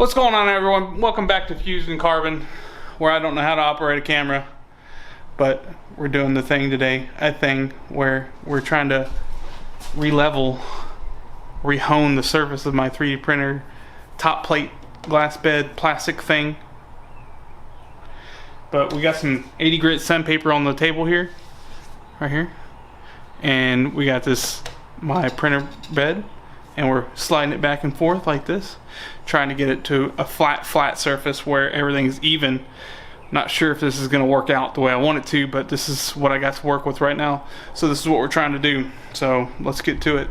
What's going on, everyone? Welcome back to Fusion Carbon, where I don't know how to operate a camera, but we're doing the thing today, a thing where we're trying to re-level, re-hone the surface of my 3D printer top plate glass bed plastic thing. But we got some 80 grit sandpaper on the table here, right here, and we got my printer bed, and we're sliding it back and forth like this, trying to get it to a flat surface where everything's even. Not sure if this is going to work out the way I want it to, but this is what I got to work with right now. So this is what we're trying to do. So let's get to it.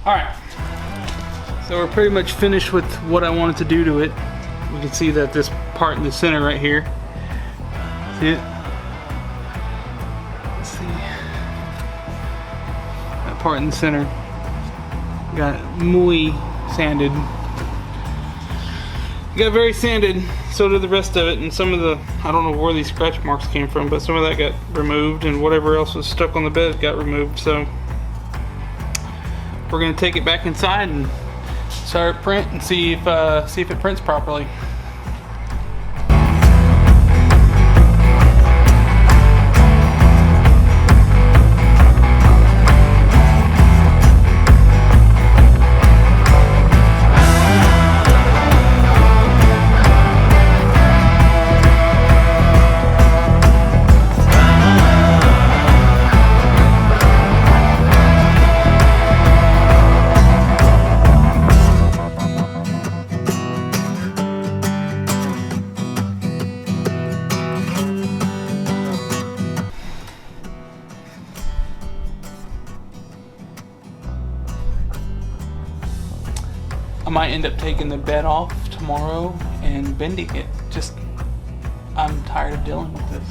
Alright, so we're pretty much finished with what I wanted to do to it. You can see that this part in the center right here, see it? Let's see. That part in the center got muy sanded. Got very sanded, so did the rest of it, and some of the, I don't know where these scratch marks came from, but some of that got removed, and whatever else was stuck on the bed got removed. So we're gonna take it back inside and start print and see if it prints properly. I might end up taking the bed off tomorrow and bending it. Just, I'm tired of dealing with this.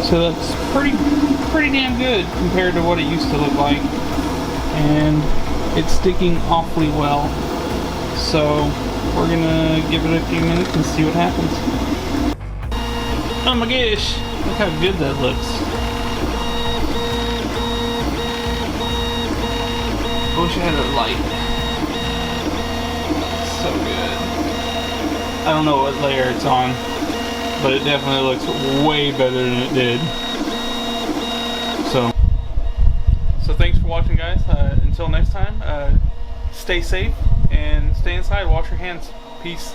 So that's pretty damn good compared to what it used to look like, and it's sticking awfully well. So we're gonna give it a few minutes and see what happens. Oh my gosh, look how good that looks. I wish I had a light. So good. I don't know what layer it's on, but it definitely looks way better than it did. So thanks for watching, guys. Until next time, stay safe and stay inside. Wash your hands. Peace.